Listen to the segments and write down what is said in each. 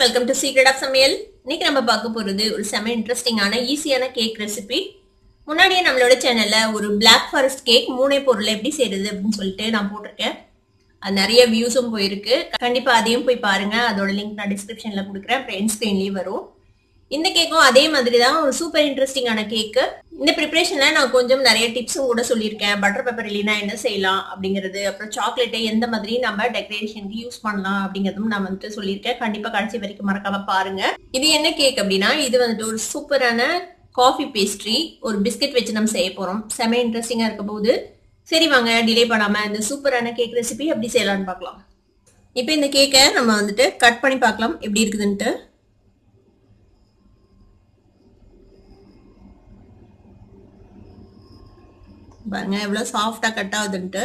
Welcome to secret of சமையல். இன்னைக்கு நம்ம பார்க்க போறது ஒரு செம இன்ட்ரெஸ்டிங்கான ஈஸியான கேக் ரெசிபி. முன்னாடியே நம்மளோட சேனல்ல ஒரு பிளாக் ஃபாரஸ்ட் கேக் 3 பொருள் எப்படி செய்யறது அப்படின்னு சொல்லிட்டு நான் போட்டிருக்கேன். அது நிறைய வியூஸும் போயிருக்கு. கண்டிப்பா அதையும் போய் பாருங்க. அதோட லிங்க் நான் டிஸ்கிரிப்ஷன்ல கொடுக்குறேன். ஃப்ரெண்ட் ஸ்கிரீன்லயே வரும். இந்த கேக்கும் அதே மாதிரி தான், ஒரு சூப்பர் இன்ட்ரெஸ்டிங்கான கேக்கு. இந்த ப்ரிப்பரேஷன்ல நான் கொஞ்சம் நிறைய டிப்ஸும் கூட சொல்லியிருக்கேன். பட்டர் பேப்பர் இல்லைன்னா என்ன செய்யலாம் அப்படிங்கிறது, அப்புறம் சாக்லேட்டை எந்த மாதிரி நம்ம டெக்கரேஷனுக்கு யூஸ் பண்ணலாம் அப்படிங்கிறதும் நான் வந்துட்டு சொல்லியிருக்கேன். கண்டிப்பா கடைசி வரைக்கும் மறக்காம பாருங்க. இது என்ன கேக் அப்படின்னா, இது வந்துட்டு ஒரு சூப்பரான காஃபி பேஸ்ட்ரி, ஒரு பிஸ்கெட் வச்சு நம்ம செய்ய போறோம். செம இன்ட்ரெஸ்டிங்கா இருக்க போகுது. சரி வாங்க டிலே பண்ணாம இந்த சூப்பரான கேக் ரெசிபி எப்படி செய்யலாம்னு பார்க்கலாம். இப்போ இந்த கேக்கை நம்ம வந்துட்டு கட் பண்ணி பார்க்கலாம் எப்படி இருக்குதுன்ட்டு. பாருங்க எவ்வளவு சாஃப்டா கட் ஆகுதுன்ட்டு.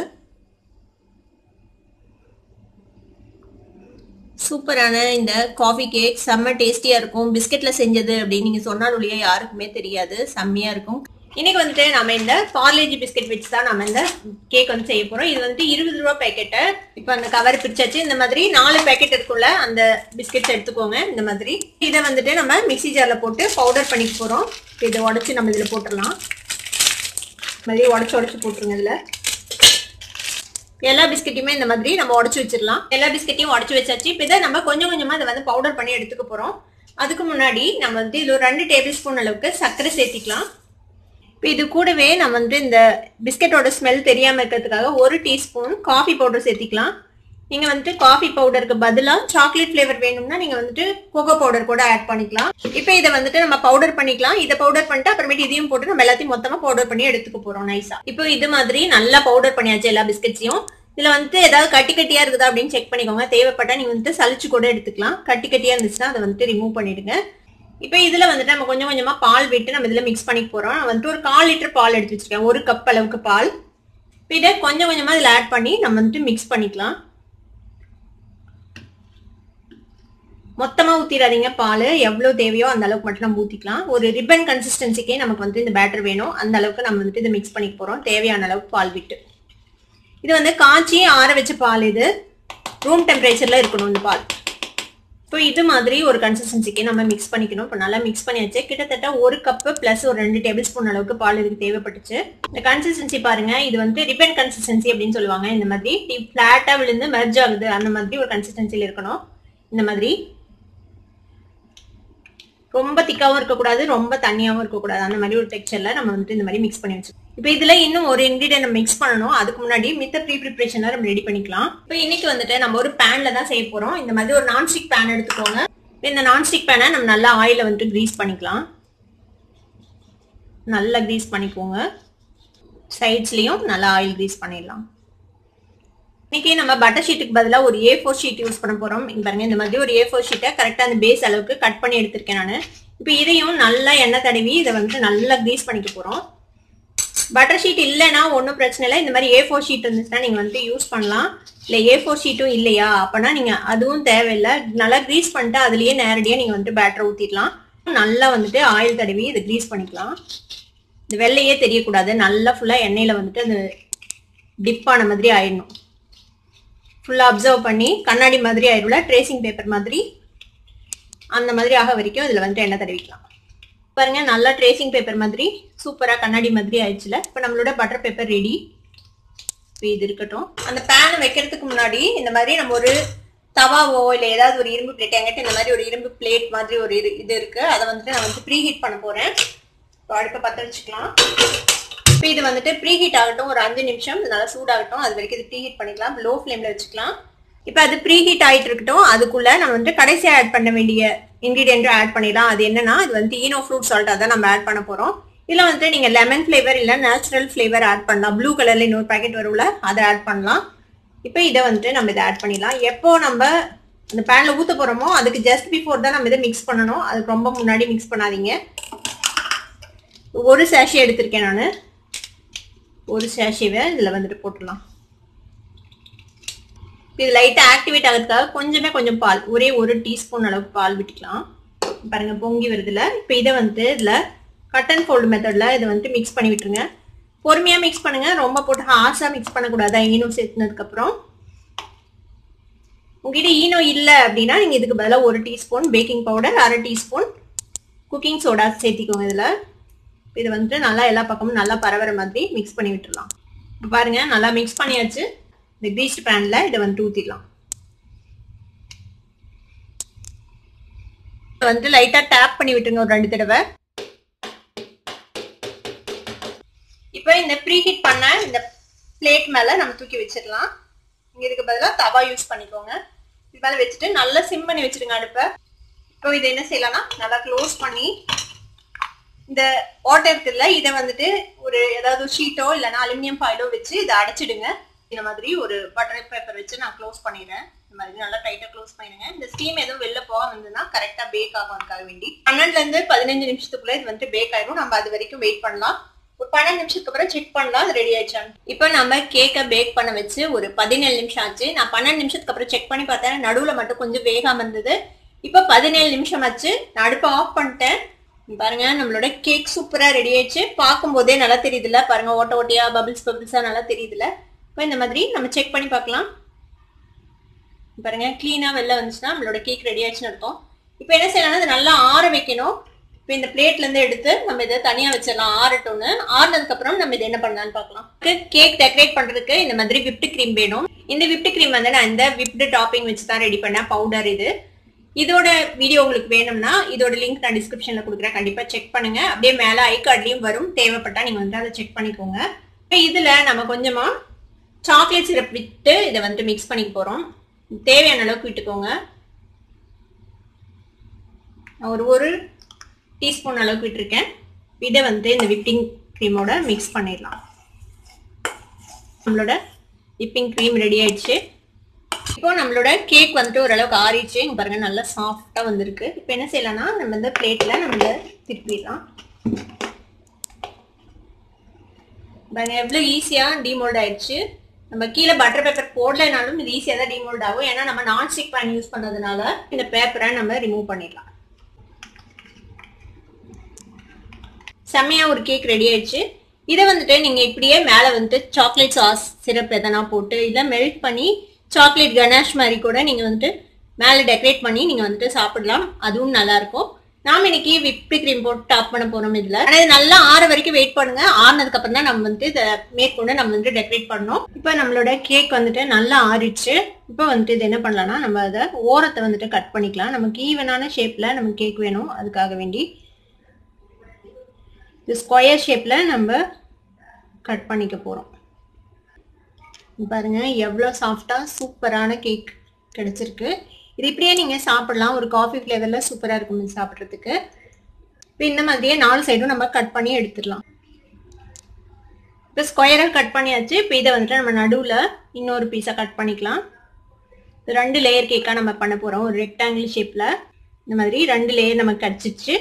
சூப்பரான இந்த காஃபி கேக் செம்ம டேஸ்டியா இருக்கும். பிஸ்கெட்ல செஞ்சது அப்படின்னு நீங்க சொன்னாலுடைய யாருக்குமே தெரியாது. செம்மையா இருக்கும். இன்னைக்கு வந்துட்டு நம்ம இந்த பார்லேஜி பிஸ்கெட் வச்சு தான் நம்ம இந்த கேக் வந்து செய்ய போறோம். இது வந்துட்டு 20 ரூபா பேக்கெட்டு. இப்போ அந்த கவர் பிரிச்சாச்சு. இந்த மாதிரி 4 பேக்கெட் இருக்குள்ள அந்த பிஸ்கெட்ஸ் எடுத்துக்கோங்க. இந்த மாதிரி இதை வந்துட்டு நம்ம மிக்ஸி ஜார்ல போட்டு பவுடர் பண்ணிக்க போறோம். இதை உடச்சு நம்ம இதுல போட்டுடலாம். மாதிரி உடச்சு போட்டுருங்க. இதுல எல்லா பிஸ்கெட்டையுமே இந்த மாதிரி நம்ம உடச்சு வச்சிடலாம். எல்லா பிஸ்கெட்டையும் உடச்சு வச்சாச்சு. இப்போ இதை நம்ம கொஞ்சம் கொஞ்சமா இதை வந்து பவுடர் பண்ணி எடுத்துக்க போறோம். அதுக்கு முன்னாடி நம்ம வந்து இது ஒரு 2 டேபிள் ஸ்பூன் அளவுக்கு சர்க்கரை சேர்த்திக்கலாம். இப்போ இது கூடவே நம்ம வந்து இந்த பிஸ்கெட்டோட ஸ்மெல் தெரியாம இருக்கிறதுக்காக 1 டீஸ்பூன் காஃபி பவுடர் சேர்த்திக்கலாம். நீங்க வந்துட்டு காஃபி பவுடருக்கு பதிலாக சாக்லேட் ஃபிளேவர் வேணும்னா நீங்க வந்துட்டு கோகோ பவுடர் கூட ஆட் பண்ணிக்கலாம். இப்போ இதை வந்துட்டு நம்ம பவுடர் பண்ணிக்கலாம். இதை பவுடர் பண்ணிட்டு அப்புறமேட்டு இதையும் போட்டு நம்ம எல்லாத்தையும் மொத்தமா பவுடர் பண்ணி எடுத்துக்க போறோம் நைஸா. இப்போ இது மாதிரி நல்லா பவுடர் பண்ணியாச்சு எல்லா பிஸ்கெட்ஸையும். இதுல வந்துட்டு ஏதாவது கட்டியா இருக்குதா அப்படின்னு செக் பண்ணிக்கோங்க. தேவைப்பட்டா நீங்க வந்துட்டு சலிச்சு கூட எடுத்துக்கலாம். கட்டியா இருந்துச்சுன்னா அதை வந்துட்டு ரிமூவ் பண்ணிடுங்க. இப்போ இதுல வந்துட்டு நம்ம கொஞ்சம் கொஞ்சமா பால் விட்டு நம்ம இதுல மிக்ஸ் பண்ணிக்க போறோம். நான் வந்துட்டு ஒரு 1/4 லிட்டர் பால் எடுத்து வச்சிருக்கேன். 1 கப் அளவுக்கு பால். இதை கொஞ்சம் கொஞ்சமா இதுல ஆட் பண்ணி நம்ம வந்துட்டு மிக்ஸ் பண்ணிக்கலாம். மொத்தமா ஊத்திடாதீங்க. பால் எவ்வளவு தேவையோ அந்த அளவுக்கு மட்டும் நம்ம ஊத்திக்கலாம். ஒரு ரிப்பன் கன்சிஸ்டன்சிக்கே நமக்கு வந்து இந்த பேட்டர் வேணும். அந்த அளவுக்கு நம்ம வந்துட்டு இதை மிக்ஸ் பண்ணிக்க போறோம். தேவையான அளவுக்கு பால் விட்டு. இது வந்து காய்ச்சி ஆற வச்ச பால். இது ரூம் டெம்பரேச்சர்ல இருக்கணும் இந்த பால். இப்போ இது மாதிரி ஒரு கன்சிஸ்டன்சிக்கே நம்ம மிக்ஸ் பண்ணிக்கணும். இப்போ நல்லா மிக்ஸ் பண்ணியாச்சு. கிட்டத்தட்ட 1 கப்பு பிளஸ் ஒரு 2 டேபிள் ஸ்பூன் அளவுக்கு பால் இதுக்கு தேவைப்பட்டுச்சு. இந்த கன்சிஸ்டன்சி பாருங்க. இது வந்து ரிப்பன் கன்சிஸ்டன்சி அப்படின்னு சொல்லுவாங்க. இந்த மாதிரி பிளாட்டா விழுந்து மெர்ஜ் ஆகுது அந்த மாதிரி ஒரு கன்சிஸ்டன்சில இருக்கணும். இந்த மாதிரி ரொம்ப திக்காவும் இருக்கக்கூடாது, ரொம்ப தண்ணியாவும் இருக்கக்கூடாது. அந்த மாதிரி ஒரு டெக்ஸ்சர்ல நம்ம வந்துட்டு இந்த மாதிரி மிக்ஸ் பண்ணி வச்சிருக்கோம். இப்போ இதுல இன்னும் ஒரு இன்கிரிடியன்ட் நம்ம மிக்ஸ் பண்ணணும். அதுக்கு முன்னாடி மித்த ப்ரீ ப்ரிப்பரேஷன்ல நம்ம ரெடி பண்ணிக்கலாம். இப்போ இன்னைக்கு வந்துட்டு நம்ம ஒரு பேன்ல தான் செய்ய போறோம். இந்த மாதிரி ஒரு நான்ஸ்டிக் பேன் எடுத்துக்கோங்க. இந்த நான்ஸ்டிக் பேனை நம்ம நல்லா ஆயில வந்துட்டு கிரீஸ் பண்ணிக்கலாம். நல்லா கிரீஸ் பண்ணிக்கோங்க. சைட்ஸ்லயும் நல்லா ஆயில் கிரீஸ் பண்ணிடலாம். இன்னைக்கு நம்ம பட்டர் ஷீட்டுக்கு பதிலாக ஒரு A4 ஷீட் யூஸ் பண்ண போறோம். இங்க பாருங்க இந்த மாதிரி ஒரு A4 ஷீட்டை கரெக்டா அந்த பேஸ் அளவுக்கு கட் பண்ணி எடுத்திருக்கேன் நான். இப்போ இதையும் நல்லா எண்ணெய் தடவி இதை வந்து நல்லா கிரீஸ் பண்ணிக்க போறோம். பட்டர் ஷீட் இல்லைன்னா ஒன்றும் பிரச்சனை இல்லை. இந்த மாதிரி A4 ஷீட் இருந்துச்சுன்னா நீங்க வந்து யூஸ் பண்ணலாம். இல்லை A4 ஷீட்டும் இல்லையா அப்படின்னா நீங்க அதுவும் தேவையில்லை. நல்லா கிரீஸ் பண்ணிட்டு அதுலயே நேரடியாக நீங்க வந்துட்டு பேட்டர் ஊத்திடலாம். நல்லா வந்துட்டு ஆயில் தடவி இதை கிரீஸ் பண்ணிக்கலாம். இந்த வெள்ளையே தெரியக்கூடாது. நல்லா ஃபுல்லா எண்ணெயில வந்துட்டு அந்த டிப் ஆன மாதிரி ஆயிடணும். ஃபுல்லா அப்சர்வ் பண்ணி கண்ணாடி மாதிரி ஆயிடும்ல, ட்ரேசிங் பேப்பர் மாதிரி அந்த மாதிரி ஆக வரைக்கும் இதுல வந்துட்டு எண்ணெய் தடவிக்கலாம். பாருங்க நல்லா ட்ரேசிங் பேப்பர் மாதிரி சூப்பரா கண்ணாடி மாதிரி ஆயிடுச்சுல. இப்போ நம்மளோட பட்டர் பேப்பர் ரெடி. இப்போ இது இருக்கட்டும். அந்த பேனை வைக்கிறதுக்கு முன்னாடி இந்த மாதிரி நம்ம ஒரு தவாவோ இல்லை ஏதாவது ஒரு இரும்பு பிளேட், என்கிட்ட இந்த மாதிரி ஒரு இரும்பு பிளேட் மாதிரி ஒரு இது இருக்கு. அதை வந்துட்டு நான் வந்து ப்ரீ ஹீட் பண்ண போறேன். இப்போ அடுப்பை பற்ற வச்சுக்கலாம். இப்போ இது வந்துட்டு ப்ரீ ஹீட் ஆகட்டும். ஒரு 5 நிமிஷம் நல்லா சூடாகட்டும். அது வரைக்கும் இது ப்ரீ ஹீட் பண்ணிக்கலாம். லோ ஃப்ளேம்ல வச்சுக்கலாம். இப்போ அது ப்ரீ ஹீட் ஆகிட்டு இருக்கட்டும். அதுக்குள்ள நம்ம வந்துட்டு கடைசியாக ஆட் பண்ண வேண்டிய இன்கிரீடியன்ட்டும் ஆட் பண்ணிடலாம். அது என்னன்னா, இது வந்து ஈனோ ஃப்ரூட் சால்ட் தான் நம்ம ஆட் பண்ண போறோம். இதில் வந்துட்டு நீங்க லெமன் ஃபிளேவர் இல்லை நேச்சுரல் ஃபிளேவர் ஆட் பண்ணலாம். ப்ளூ கலர்ல இன்னொரு பேக்கெட் வரும்ல, அதை ஆட் பண்ணலாம். இப்போ இதை வந்துட்டு நம்ம இதை ஆட் பண்ணிடலாம். எப்போ நம்ம அந்த பேன்ல ஊற்ற போறோமோ அதுக்கு ஜஸ்ட் பிஃபோர் தான் நம்ம இதை மிக்ஸ் பண்ணணும். அதுக்கு ரொம்ப முன்னாடி மிக்ஸ் பண்ணாதீங்க. ஒரு சேஷே எடுத்திருக்கேன் நான். ஒரு சேஷேவை இதுல வந்துட்டு போட்டுடலாம். இது லைட்டா ஆக்டிவேட் ஆகிறதுக்காக கொஞ்சம் பால், ஒரே 1 டீஸ்பூன் அளவுக்கு பால் விட்டுக்கலாம். பாருங்க பொங்கி வருதுல. இப்போ இதை வந்துட்டு இதுல கட் அண்ட் ஃபோல்டு மெத்தட்ல இதை வந்துட்டு மிக்ஸ் பண்ணி விட்டுருங்க. பொறுமையா மிக்ஸ் பண்ணுங்க. ரொம்ப போட்டு ஹார்ஷா மிக்ஸ் பண்ணக்கூடாது. ஈனோ சேர்த்துனதுக்கு அப்புறம் உங்ககிட்ட ஈனோ இல்ல அப்படின்னா நீங்க இதுக்கு பதிலா 1 teaspoon baking powder, 1/2 teaspoon cooking soda சேர்த்திக்கோங்க. இதுல இது வந்து நல்லா எல்லா பக்கமும் நல்லா பரவற மாதிரி மிக்ஸ் பண்ணி விட்டுறலாம். பாருங்க நல்லா மிக்ஸ் பண்ணியாச்சு. இந்த கிரீஸ்ட் பேன்ல இதை வந்து ஊத்திடலாம். வந்து லைட்டா டேப் பண்ணி விட்டுருங்க ஒரு 2 தடவை. இப்போ இந்த ப்ரீ ஹீட் பண்ண இந்த பிளேட் மேல நம்ம தூக்கி வச்சிடலாம். இங்க இதுக்கு பதிலா தவா யூஸ் பண்ணிக்கோங்க. இது மேல வச்சுட்டு நல்லா சிம் பண்ணி வச்சிருங்க அடுப்பை. இப்போ இதை என்ன செய்யலாம்னா நல்லா க்ளோஸ் பண்ணி இந்த வாட்டர் இருக்குல்ல இதை வந்துட்டு ஒரு ஏதாவது ஷீட்டோ இல்லைன்னா அலுமினியம் ஃபாயிலோ வச்சு இதை அடைச்சிடுங்க. இந்த மாதிரி ஒரு பட்டர் பேப்பர் வச்சு நான் க்ளோஸ் பண்ணிடுறேன். இந்த மாதிரி நல்லா டைட்டா க்ளோஸ் பண்ணிடுங்க. இந்த ஸ்டீம் எதுவும் வெளில போக வந்ததுன்னா கரெக்டா பேக் ஆகும். அதுக்காக வேண்டி 12ல இருந்து 15 நிமிஷத்துக்குள்ள இது வந்துட்டு பேக் ஆயிடும். நம்ம அது வரைக்கும் வெயிட் பண்ணலாம். ஒரு 12 நிமிஷத்துக்கு அப்புறம் செக் பண்ணலாம் அது ரெடி ஆயிடுச்சான்னு. இப்போ நம்ம கேக்கை பேக் பண்ண வச்சு ஒரு 17 நிமிஷம் ஆச்சு. நான் 12 நிமிஷத்துக்கு அப்புறம் செக் பண்ணி பார்த்தேன். நடுவுல மட்டும் கொஞ்சம் வேகாம இருந்தது. இப்போ 17 நிமிஷம் ஆச்சு. நான் அடுப்பை ஆஃப் பண்ணிட்டேன். பாருங்க நம்மளோட கேக் சூப்பரா ரெடி ஆயிடுச்சு. பார்க்கும் போதே நல்லா தெரியுதுல்ல. பாருங்க ஓட்ட ஓட்டையா பபிள்ஸா நல்லா தெரியுதுல்ல. இப்போ இந்த மாதிரி நம்ம செக் பண்ணி பார்க்கலாம். பாருங்க கிளீனா வெளில வந்துச்சுன்னா நம்மளோட கேக் ரெடி ஆயிடுச்சுன்னு அர்த்தம். இப்போ என்ன செய்யலாம்னா இது நல்லா ஆற வைக்கணும். இப்போ இந்த பிளேட்ல இருந்து எடுத்து நம்ம இதை தனியா வச்சிடலாம் ஆறட்டும்னு. ஆறுனதுக்கு அப்புறம் நம்ம இதை என்ன பண்ணலாம்னு பார்க்கலாம். கேக் டெக்கரேட் பண்றதுக்கு இந்த மாதிரி விப்டு கிரீம் வேணும். இந்த விப்டு கிரீம் வந்து நான் இந்த விப்டு டாப்பிங் வச்சு தான் ரெடி பண்ணேன். பவுடர் இது. இதோட வீடியோ உங்களுக்கு வேணும்னா இதோட லிங்க் நான் டிஸ்கிரிப்ஷன்ல கொடுக்குறேன். கண்டிப்பா செக் பண்ணுங்க. அப்படியே மேல ஐ கார்ட்லயும் வரும். தேவைப்பட்டா நீங்க வந்து அதை செக் பண்ணிக்கோங்க. இதுல நம்ம கொஞ்சமா சாக்லேட் சிரப் விட்டு இதை வந்து மிக்ஸ் பண்ணிக்க போறோம். தேவையான அளவுக்கு விட்டுக்கோங்க. ஒரு டீஸ்பூன் அளவுக்கு விட்டுருக்கேன். இதை வந்து இந்த விப்பிங் கிரீமோட மிக்ஸ் பண்ணிடலாம். நம்மளோட விப்பிங் கிரீம் ரெடி ஆயிடுச்சு. இப்போ நம்மளோட கேக் வந்துட்டு ஓரளவுக்கு ஆறிடுச்சு. இங்க பாருங்க நல்லா சாஃப்டா வந்திருக்கு. இப்போ என்ன செய்யலாம்னா நம்ம இந்த பிளேட்ல நம்ம திருப்பிடலாம். பாருங்க எவ்வளவு ஈஸியா டிமோல்ட் ஆயிடுச்சு. நம்ம கீழே பட்டர் பேப்பர் போடலைனாலும் இது ஈஸியா தான் டிமோல்ட் ஆகும். ஏன்னா நம்ம நான்ஸ்டிக் பேன் யூஸ் பண்ணதுனால இந்த பேப்பரை நம்ம ரிமூவ் பண்ணிடலாம். செம்மையா ஒரு கேக் ரெடி ஆயிடுச்சு. இதை வந்துட்டு நீங்க இப்படியே மேல வந்துட்டு சாக்லேட் சாஸ் சிரப் எதனா போட்டு இல்ல மெல்ட் பண்ணி சாக்லேட் கனாஷ் மாதிரி கூட நீங்க வந்துட்டு மேல டெக்கரேட் பண்ணி நீங்க வந்துட்டு சாப்பிடலாம். அதுவும் நல்லா இருக்கும். நாம இன்னைக்கு விப்டு கிரீம் போட்டு டாப் பண்ண போறோம் இதுல. ஆனா இது நல்லா ஆற வரைக்கும் வெயிட் பண்ணுங்க. ஆறுனதுக்கு அப்புறம் தான் நம்ம வந்து இதை மேற்கொண்டு நம்ம வந்து டெக்கரேட் பண்ணோம். இப்போ நம்மளோட கேக் வந்துட்டு நல்லா ஆறிடுச்சு. இப்போ வந்துட்டு இது என்ன பண்ணலாம்னா நம்ம அதை ஓரத்தை வந்துட்டு கட் பண்ணிக்கலாம். நமக்கு ஈவனான ஷேப்ல நம்ம கேக் வேணும். அதுக்காக வேண்டி இது ஸ்கொயர் ஷேப்ல நம்ம கட் பண்ணிக்க போறோம். பாருங்க எவ்வளவு சாஃப்டா சூப்பரான கேக் கிடைச்சிருக்கு. இது இப்படியே நீங்க சாப்பிடலாம். ஒரு காஃபி ஃபிளேவர்ல சூப்பரா இருக்கும் சாப்பிட்றதுக்கு. இப்போ இந்த மாதிரியே 4 சைடும் நம்ம கட் பண்ணி எடுத்துடலாம். இப்போ ஸ்கொயரா கட் பண்ணியாச்சு. இப்போ இதை வந்துட்டு நம்ம நடுவுல இன்னொரு பீஸா கட் பண்ணிக்கலாம். 2 லேயர் கேக்கா நம்ம பண்ண போறோம். ஒரு ரெக்டாங்கிள் ஷேப்ல இந்த மாதிரி 2 லேயர் நமக்கு கிடைச்சிச்சு.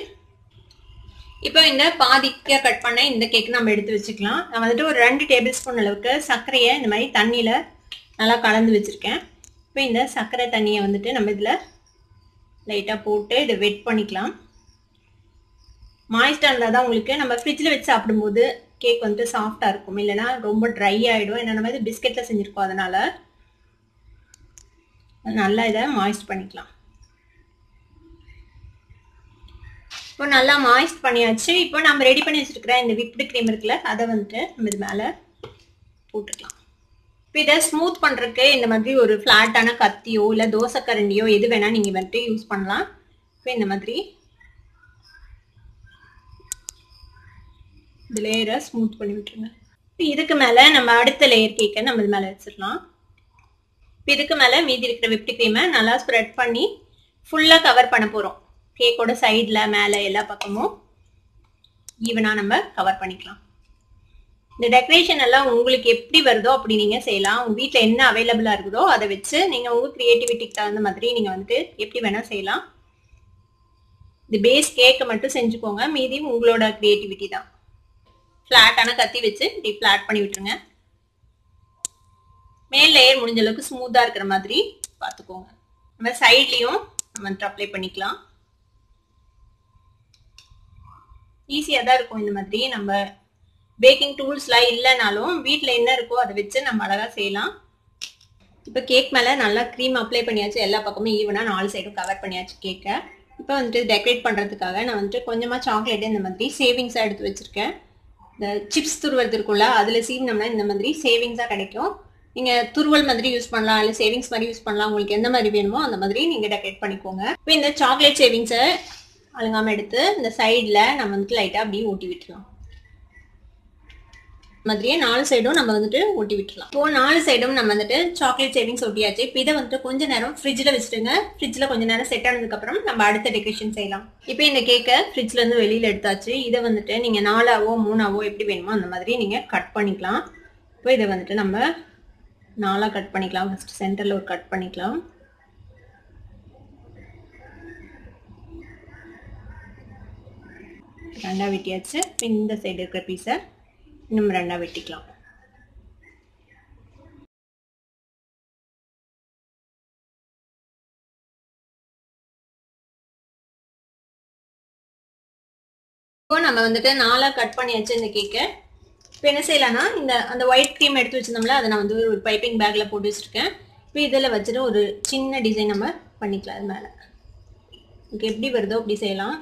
இப்போ இந்த பாதிக்கா கட் பண்ண இந்த கேக் நம்ம எடுத்து வச்சுக்கலாம். நான் வந்துட்டு ஒரு 2 டேபிள் ஸ்பூன் அளவுக்கு சர்க்கரையை இந்த மாதிரி தண்ணியில நல்லா கலந்து வச்சிருக்கேன். இப்போ இந்த சர்க்கரை தண்ணியை வந்துட்டு நம்ம இதுல லைட்டா போட்டு இதை வெட் பண்ணிக்கலாம். மாய்ஸ்டா இருந்தால் தான் உங்களுக்கு நம்ம ஃப்ரிட்ஜில் வச்சு சாப்பிடும்போது கேக் வந்துட்டு சாஃப்டா இருக்கும். இல்லைன்னா ரொம்ப ட்ரை ஆயிடும். ஏன்னா நம்ம இது பிஸ்கெட்ல செஞ்சிருக்கோம். அதனால நல்லா இதை மாய்ஸ்ட் பண்ணிக்கலாம். இப்போ நல்லா மாய்ஸ்ட் பண்ணியாச்சு. இப்போ நம்ம ரெடி பண்ணி வச்சிருக்கிற இந்த விப்டு கிரீம் இருக்குல்ல அதை வந்துட்டு நம்ம இது மேல போட்டுக்கலாம். இப்போ இதை ஸ்மூத் பண்றதுக்கு இந்த மாதிரி ஒரு ஃபிளாட்டான கத்தியோ இல்லை தோசை கரண்டியோ எது வேணா நீங்க வந்துட்டு யூஸ் பண்ணலாம். இப்போ இந்த மாதிரி இந்த லேயரை ஸ்மூத் பண்ணி விட்டுருங்க. இப்போ இதுக்கு மேல நம்ம அடுத்த லேயர் கேக்கை நம்ம இது மேல வச்சிடலாம். இப்போ இதுக்கு மேல மீதி இருக்கிற விப்டு கிரீமை நல்லா ஸ்ப்ரெட் பண்ணி ஃபுல்லா கவர் பண்ண போறோம். கேக்கோட சைட்ல மேல எல்லா பக்கமும் ஈவனா நம்ம கவர் பண்ணிக்கலாம். இந்த டெக்கரேஷன் எல்லாம் உங்களுக்கு எப்படி வருதோ அப்படி நீங்க செய்யலாம். உங்க வீட்டுல என்ன அவைலபிளா இருக்குதோ அதை வச்சு நீங்க உங்க கிரியேட்டிவிட்டிக்கு தகுந்த மாதிரி நீங்க வந்துட்டு எப்படி வேணா செய்யலாம். இந்த பேஸ் கேக்கை மட்டும் செஞ்சுக்கோங்க. மீதி உங்களோட கிரியேட்டிவிட்டி தான். ஃபிளாட்டான கத்தி வச்சு இப்படி ஃபிளாட் பண்ணி விட்டுருங்க. மேல் லேயர் முடிஞ்ச அளவுக்கு ஸ்மூத்தா இருக்கிற மாதிரி பார்த்துக்கோங்க. நம்ம சைட்லயும் நம்ம வந்துட்டு அப்ளை பண்ணிக்கலாம். ஈஸியா தான் இருக்கும். இந்த மாதிரி நம்ம பேக்கிங் டூல்ஸ்லாம் இல்லைனாலும் வீட்டில் என்ன இருக்கோ அதை வச்சு நம்ம அழகா செய்யலாம். இப்போ கேக் மேலே நல்லா க்ரீம் அப்ளை பண்ணியாச்சு, எல்லா பக்கமும் ஈவனாக 4 சைடும் கவர் பண்ணியாச்சு கேக்கை. இப்போ வந்துட்டு டெக்கரேட் பண்ணுறதுக்காக நான் வந்துட்டு கொஞ்சமாக சாக்லேட்டு இந்த மாதிரி சேவிங்ஸாக எடுத்து வச்சுருக்கேன். இந்த சிப்ஸ் துருவது இருக்குல்ல, அதில் சீவினோம்னா இந்த மாதிரி சேவிங்ஸாக கிடைக்கும். நீங்கள் துருவல் மாதிரி யூஸ் பண்ணலாம், இல்லை சேவிங்ஸ் மாதிரி யூஸ் பண்ணலாம். உங்களுக்கு எந்த மாதிரி வேணுமோ அந்த மாதிரி நீங்கள் டெக்கரேட் பண்ணிக்கோங்க. இப்போ இந்த சாக்லேட் சேவிங்ஸை அழுங்காமல் எடுத்து இந்த சைடில் நம்ம வந்துட்டு லைட்டாக அப்படியே ஊட்டி விட்டுலாம். மாதிரியே 4 சைடும் நம்ம வந்துட்டு ஒட்டி விட்டுலாம். இப்போ 4 சைடும் நம்ம வந்துட்டு சாக்லேட் சேவிங்ஸ் ஒட்டியாச்சு. இப்போ இதை வந்துட்டு கொஞ்ச நேரம் ஃப்ரிட்ஜில் வச்சுட்டுங்க. ஃப்ரிட்ஜில் கொஞ்ச நேரம் செட் ஆனதுக்கப்புறம் நம்ம அடுத்த டெக்கரேஷன் செய்யலாம். இப்போ இந்த கேக்கை ஃப்ரிட்ஜ்லேருந்து வெளியில் எடுத்தாச்சு. இதை வந்துட்டு நீங்கள் 4ஆவோ 3ஆவோ எப்படி வேணுமோ அந்த மாதிரி நீங்கள் கட் பண்ணிக்கலாம். இப்போ இதை வந்துட்டு நம்ம 4ஆக கட் பண்ணிக்கலாம். ஃபஸ்ட்டு சென்டரில் ஒரு கட் பண்ணிக்கலாம். ரெண்டாக வெட்டியாச்சு. இப்போ இந்த சைடு இருக்கிற பீஸை இன்னும் 2ஆக வெட்டிக்கலாம். இப்போ நம்ம வந்துட்டு 4ஆக கட் பண்ணியாச்சு இந்த கேக்கை. இப்போ என்ன செய்யலாம்னா அந்த ஒயிட் க்ரீம் எடுத்து வச்சிருந்தோம்ல, அதை நான் வந்து ஒரு பைப்பிங் பேக்கில் போட்டு வச்சுருக்கேன். இப்போ இதில் வச்சுட்டு ஒரு சின்ன டிசைன் நம்ம பண்ணிக்கலாம். அது மேலே ஓகே, எப்படி வருதோ அப்படி செய்யலாம்.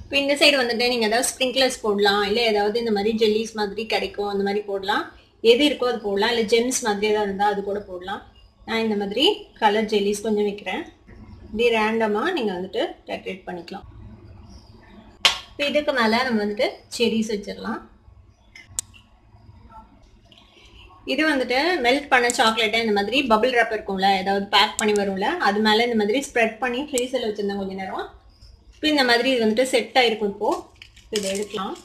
இப்போ இந்த சைடு வந்துட்டு நீங்கள் ஏதாவது ஸ்ப்ரிங்க்லர்ஸ் போடலாம், இல்லை ஏதாவது இந்த மாதிரி ஜெல்லிஸ் மாதிரி கிடைக்கும், அந்த மாதிரி போடலாம். எது இருக்கோ அது போடலாம், இல்லை ஜெம்ஸ் மாதிரி ஏதாவது இருந்தால் அது கூட போடலாம். நான் இந்த மாதிரி கலர் ஜெல்லிஸ் கொஞ்சம் வைக்கிறேன். இப்படி ரேண்டமாக நீங்கள் வந்துட்டு டெக்கரேட் பண்ணிக்கலாம். இப்போ இதுக்கு மேலே நம்ம வந்துட்டு செரிஸ் வச்சிடலாம். இது வந்துட்டு மெல்ட் பண்ண சாக்லேட்டை இந்த மாதிரி பபிள் ரேப் இருக்கும்ல, ஏதாவது பேக் பண்ணி வரும்ல, அது மேலே இந்த மாதிரி ஸ்ப்ரெட் பண்ணி ஃப்ரீசரில் வச்சுருந்தேன் கொஞ்சம் நேரம். இப்போ இந்த மாதிரி இது வந்துட்டு செட் ஆகிருக்கும். இப்போது இதை எடுக்கலாம்.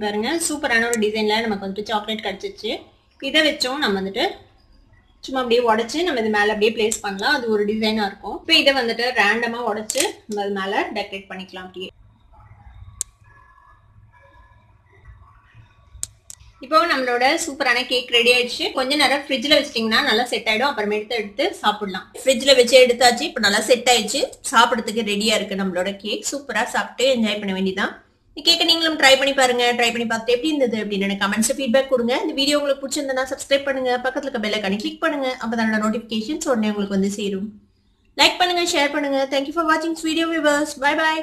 பாருங்க, சூப்பரான ஒரு டிசைனில் நமக்கு வந்துட்டு சாக்லேட் கிடச்சிச்சு. இதை வச்சோம் நம்ம வந்துட்டு சும்மா அப்படியே உடச்சி நம்ம இது மேலே அப்படியே பிளேஸ் பண்ணலாம். அது ஒரு டிசைனாக இருக்கும். இப்போ இதை வந்துட்டு ரேண்டமாக உடச்சி நம்ம அது மேலே டெக்கரேட் பண்ணிக்கலாம். அப்படியே இப்போ நம்மளோட சூப்பரான கேக் ரெடி ஆயிடுச்சு. கொஞ்ச நேரம் ஃப்ரிட்ஜில் வச்சிட்டிங்கன்னா நல்லா செட் ஆகிடும். அப்புறமேட்டு எடுத்து சாப்பிடலாம். ஃப்ரிட்ஜில் வச்சு எடுத்தாச்சு. இப்போ நல்லா செட் ஆயிடுச்சு. சாப்பிட்றதுக்கு ரெடியாக இருக்குது நம்மளோட கேக். சூப்பராக சாப்பிட்டு என்ஜாய் பண்ண வேண்டியதான். இந்த கேக்கை நீங்களும் ட்ரை பண்ணி பாருங்க. ட்ரை பண்ணி பார்த்துட்டு எப்படி இருந்தது அப்படின்னு எனக்கு கமெண்ட்ஸ் ஃபீட்பேக் கொடுங்க. இந்த வீடியோ உங்களுக்கு பிடிச்சிருந்தா சப்ஸ்கிரைப் பண்ணுங்க, பக்கத்துல இருக்க பெல் ஐகானை கிளிக் பண்ணுங்க. அப்பதான் நோட்டிஃபிகேஷன்ஸ் உடனே உங்களுக்கு வந்து சேரும். லைக் பண்ணுங்க, ஷேர் பண்ணுங்க. தேங்க்யூ ஃபார் வாட்சிங் வீடியோ வியூவர்ஸ். Bye by.